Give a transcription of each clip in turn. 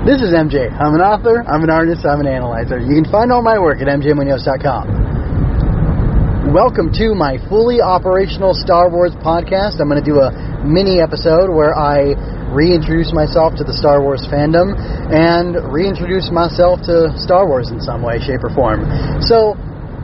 This is MJ. I'm an author, I'm an artist, I'm an analyzer. You can find all my work at mjmunoz.com. Welcome to my fully operational Star Wars podcast. I'm going to do a mini episode where I reintroduce myself to the Star Wars fandom and reintroduce myself to Star Wars in some way, shape, or form. So,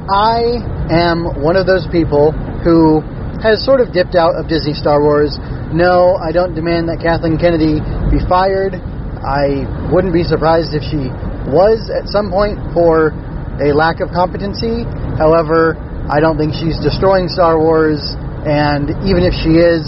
I am one of those people who has sort of dipped out of Disney Star Wars. No, I don't demand that Kathleen Kennedy be fired. I wouldn't be surprised if she was at some point for a lack of competency. However, I don't think she's destroying Star Wars, and even if she is,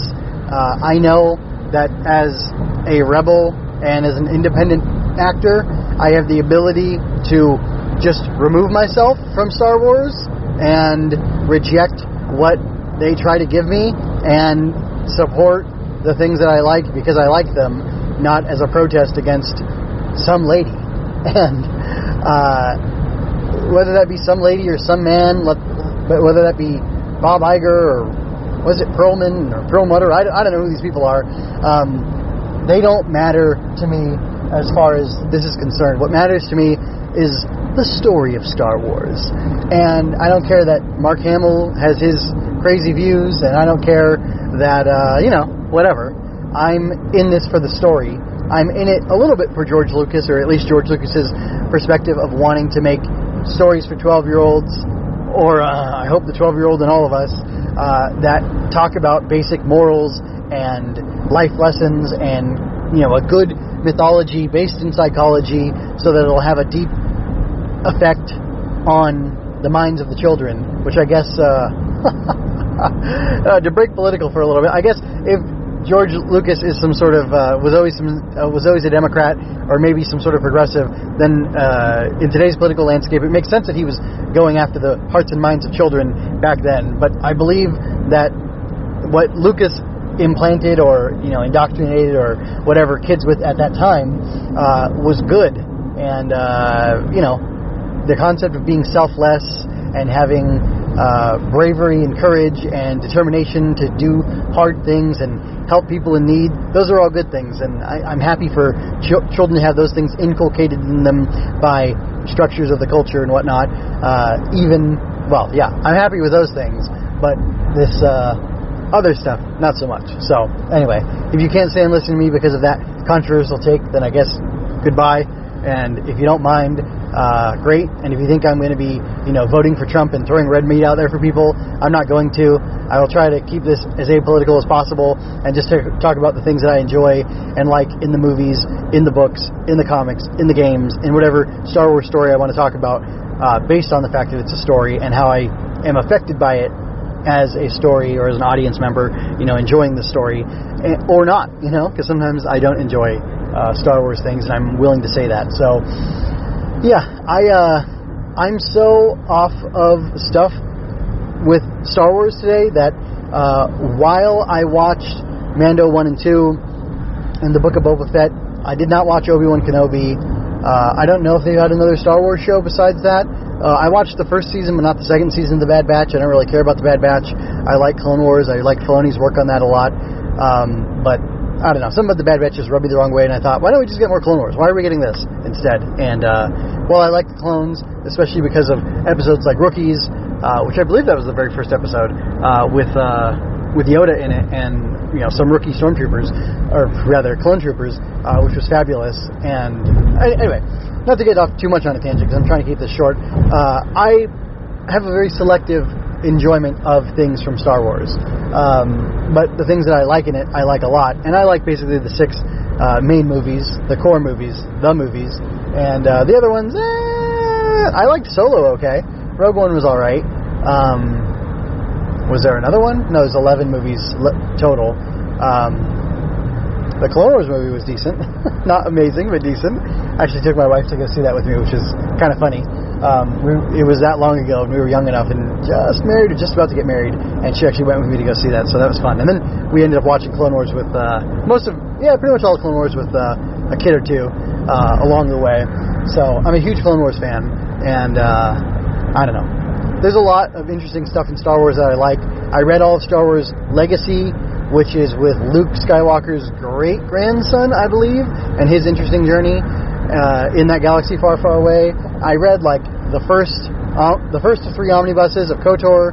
I know that as a rebel and as an independent actor, I have the ability to just remove myself from Star Wars and reject what they try to give me and support the things that I like because I like them, not as a protest against some lady. And whether that be some lady or some man, whether that be Bob Iger or was it Perlman or Perlmutter, I don't know who these people are. They don't matter to me as far as this is concerned. What matters to me is the story of Star Wars. And I don't care that Mark Hamill has his crazy views, and I don't care that, whatever. I'm in this for the story. I'm in it a little bit for George Lucas, or at least George Lucas's perspective of wanting to make stories for 12-year-olds, or I hope the 12-year-old and all of us, that talk about basic morals and life lessons and, a good mythology based in psychology so that it'll have a deep effect on the minds of the children, which I guess, to break political for a little bit, I guess if George Lucas is some sort of was always a Democrat or maybe some sort of progressive, then in today's political landscape it makes sense that he was going after the hearts and minds of children back then. But I believe that what Lucas implanted or indoctrinated or whatever kids with at that time was good, and the concept of being selfless and having bravery and courage and determination to do hard things and help people in need, those are all good things, and I'm happy for children to have those things inculcated in them by structures of the culture and whatnot. I'm happy with those things, but this other stuff, not so much. So, anyway, if you can't stay and listen to me because of that controversial take, then I guess goodbye, and if you don't mind, great. And if you think I'm going to be, voting for Trump and throwing red meat out there for people, I'm not going to. I will try to keep this as apolitical as possible and just talk about the things that I enjoy and like in the movies, in the books, in the comics, in the games, in whatever Star Wars story I want to talk about, based on the fact that it's a story and how I am affected by it as a story or as an audience member, enjoying the story or not, because sometimes I don't enjoy Star Wars things, and I'm willing to say that. So, yeah, I'm so off of stuff with Star Wars today that while I watched Mando 1 and 2 and the Book of Boba Fett, I did not watch Obi-Wan Kenobi. I don't know if they had another Star Wars show besides that. I watched the first season, but not the second season of The Bad Batch. I don't really care about The Bad Batch. I like Clone Wars. I like Filoni's work on that a lot. But I don't know, some of the Bad Batch just rubbed me the wrong way, and I thought, why don't we just get more Clone Wars? Why are we getting this instead? And while I like the clones, especially because of episodes like Rookies, which I believe that was the very first episode, with Yoda in it, and some rookie stormtroopers, or rather clone troopers, which was fabulous. And anyway, not to get off too much on a tangent, because I'm trying to keep this short, I have a very selective enjoyment of things from Star Wars, but the things that I like in it, I like a lot, and I like basically the 6 main movies, the core movies, and the other ones, I liked Solo okay, Rogue One was alright. Was there another one? No, there's 11 movies total. The Clone Wars movie was decent. Not amazing, but decent. I actually took my wife to go see that with me, which is kind of funny. It was that long ago, and we were young enough and just married or just about to get married, and she actually went with me to go see that, so that was fun. And then we ended up watching Clone Wars with pretty much all Clone Wars with a kid or two along the way. So I'm a huge Clone Wars fan, and I don't know. There's a lot of interesting stuff in Star Wars that I like. I read all of Star Wars Legacy, which is with Luke Skywalker's great-grandson, I believe, and his interesting journey. in that galaxy far, far away. I read like the first 3 omnibuses of KOTOR,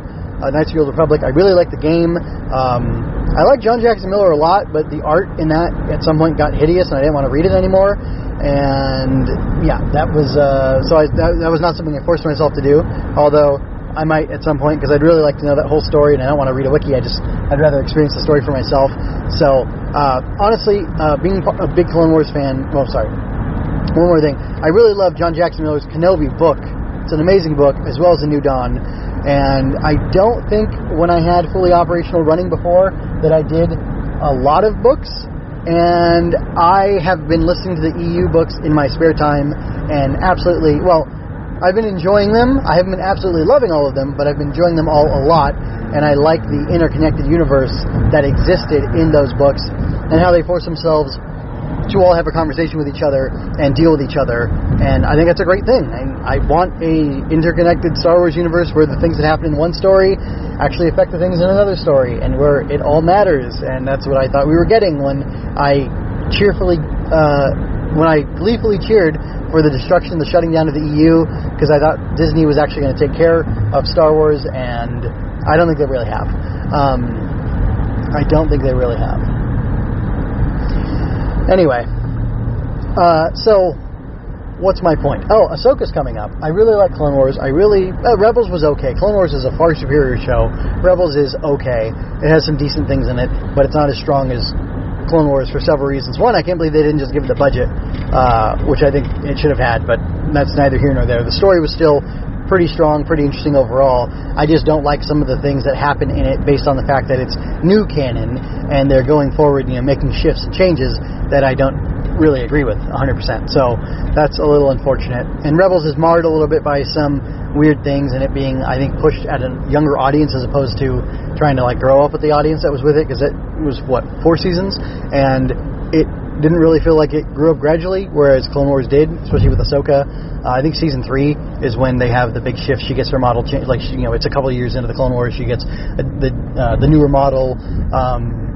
Knights of the Old Republic. I really like the game. I like John Jackson Miller a lot, but the art in that at some point got hideous, and I didn't want to read it anymore. And yeah, that was that was not something I forced myself to do. Although I might at some point, because I'd really like to know that whole story, and I don't want to read a wiki. I'd rather experience the story for myself. So honestly, being a big Clone Wars fan. Well, sorry. One more thing. I really love John Jackson Miller's Kenobi book. It's an amazing book, as well as The New Dawn. And I don't think when I had fully operational running before that I did a lot of books. And I have been listening to the EU books in my spare time, and absolutely, well, I've been enjoying them. I haven't been absolutely loving all of them, but I've been enjoying them all a lot. And I like the interconnected universe that existed in those books and how they force themselves to all have a conversation with each other and deal with each other, and I think that's a great thing. And I want a interconnected Star Wars universe where the things that happen in one story actually affect the things in another story, and where it all matters. And that's what I thought we were getting when I gleefully cheered for the destruction, the shutting down of the EU, because I thought Disney was actually going to take care of Star Wars, and I don't think they really have. I don't think they really have. Anyway, so what's my point? Oh, Ahsoka's coming up. I really like Clone Wars. Rebels was okay. Clone Wars is a far superior show. Rebels is okay. It has some decent things in it, but it's not as strong as Clone Wars for several reasons. One, I can't believe they didn't just give it the budget, which I think it should have had, but that's neither here nor there. The story was still pretty strong, pretty interesting overall. I just don't like some of the things that happen in it based on the fact that it's new canon and they're going forward, making shifts and changes that I don't really agree with 100%. So that's a little unfortunate. And Rebels is marred a little bit by some weird things, and it being, I think, pushed at a younger audience as opposed to trying to grow up with the audience that was with it, because it was 4 seasons, and it didn't really feel like it grew up gradually, whereas Clone Wars did, especially with Ahsoka. I think season 3 is when they have the big shift. She gets her model changed. It's a couple of years into the Clone Wars. She gets the newer model.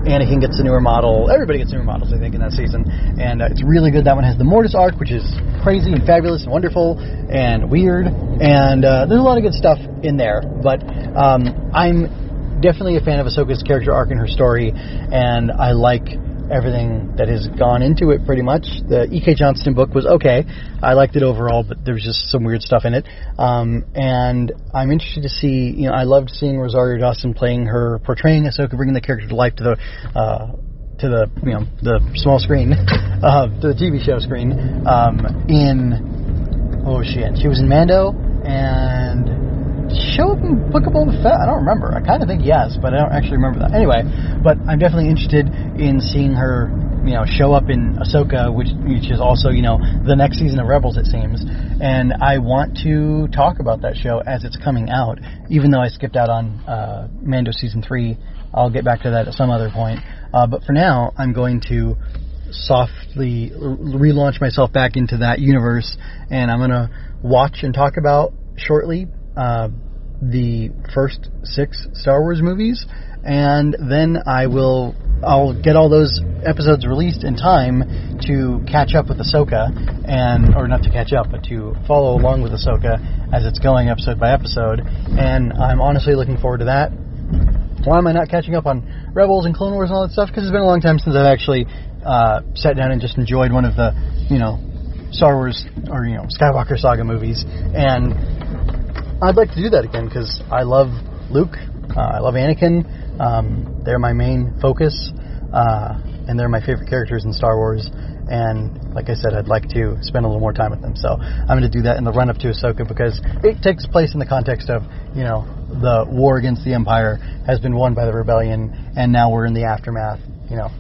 Anakin gets the newer model. Everybody gets newer models, I think, in that season. And it's really good. That one has the Mortis arc, which is crazy and fabulous and wonderful and weird. And there's a lot of good stuff in there. But I'm definitely a fan of Ahsoka's character arc and her story. And I like everything that has gone into it, pretty much. The E.K. Johnston book was okay. I liked it overall, but there was just some weird stuff in it. And I'm interested to see, I loved seeing Rosario Dawson portraying Ahsoka, bringing the character to life to the small screen, to the TV show screen, she was in Mando, and show up in Book of Boba Fett? I don't remember. I kind of think yes, but I don't actually remember that. Anyway, but I'm definitely interested in seeing her, show up in Ahsoka, which is also, the next season of Rebels, it seems. And I want to talk about that show as it's coming out, even though I skipped out on Mando season 3. I'll get back to that at some other point. But for now, I'm going to softly relaunch myself back into that universe, and I'm going to watch and talk about shortly the first 6 Star Wars movies, and then I'll get all those episodes released in time to catch up with Ahsoka, or not to catch up, but to follow along with Ahsoka as it's going episode by episode, and I'm honestly looking forward to that. Why am I not catching up on Rebels and Clone Wars and all that stuff? Because it's been a long time since I've actually sat down and just enjoyed one of the, Star Wars or, Skywalker Saga movies, and I'd like to do that again because I love Luke, I love Anakin, they're my main focus, and they're my favorite characters in Star Wars, and like I said, I'd like to spend a little more time with them, so I'm going to do that in the run-up to Ahsoka because it takes place in the context of, the war against the Empire has been won by the Rebellion, and now we're in the aftermath,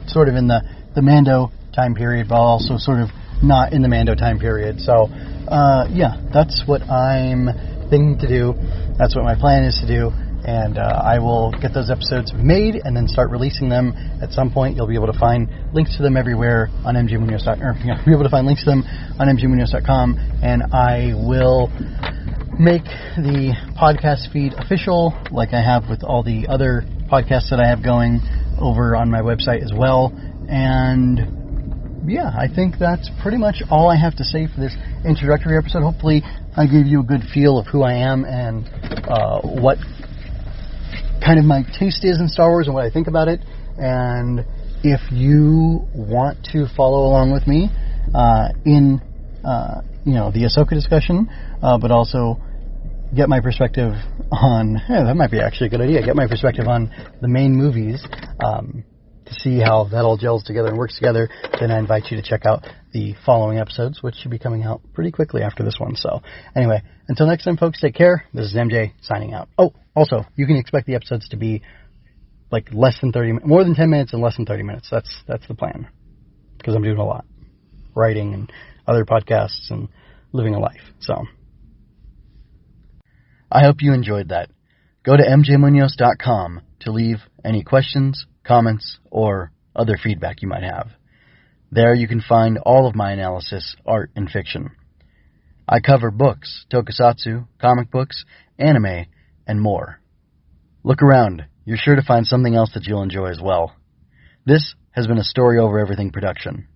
sort of in the Mando time period, but also sort of not in the Mando time period, so, that's what I'm thinking to do. That's what my plan is to do, and I will get those episodes made and then start releasing them at some point. You'll be able to find links to them everywhere on mgmunoz.com. You'll be able to find links to them on mgmunoz.com, and I will make the podcast feed official, like I have with all the other podcasts that I have going over on my website as well. And yeah, I think that's pretty much all I have to say for this introductory episode. Hopefully I gave you a good feel of who I am and what kind of my taste is in Star Wars and what I think about it. And if you want to follow along with me in the Ahsoka discussion, but also get my perspective on, that might be actually a good idea, get my perspective on the main movies, to see how that all gels together and works together, then I invite you to check out the following episodes, which should be coming out pretty quickly after this one. So anyway, until next time, folks, take care. This is MJ signing out. Oh, also, you can expect the episodes to be like less than 30 minutes, more than 10 minutes and less than 30 minutes. That's the plan, because I'm doing a lot, writing and other podcasts and living a life. So I hope you enjoyed that. Go to mjmunoz.com to leave any questions, comments, or other feedback you might have. There you can find all of my analysis, art, and fiction. I cover books, tokusatsu, comic books, anime, and more. Look around. You're sure to find something else that you'll enjoy as well. This has been a Story Over Everything production.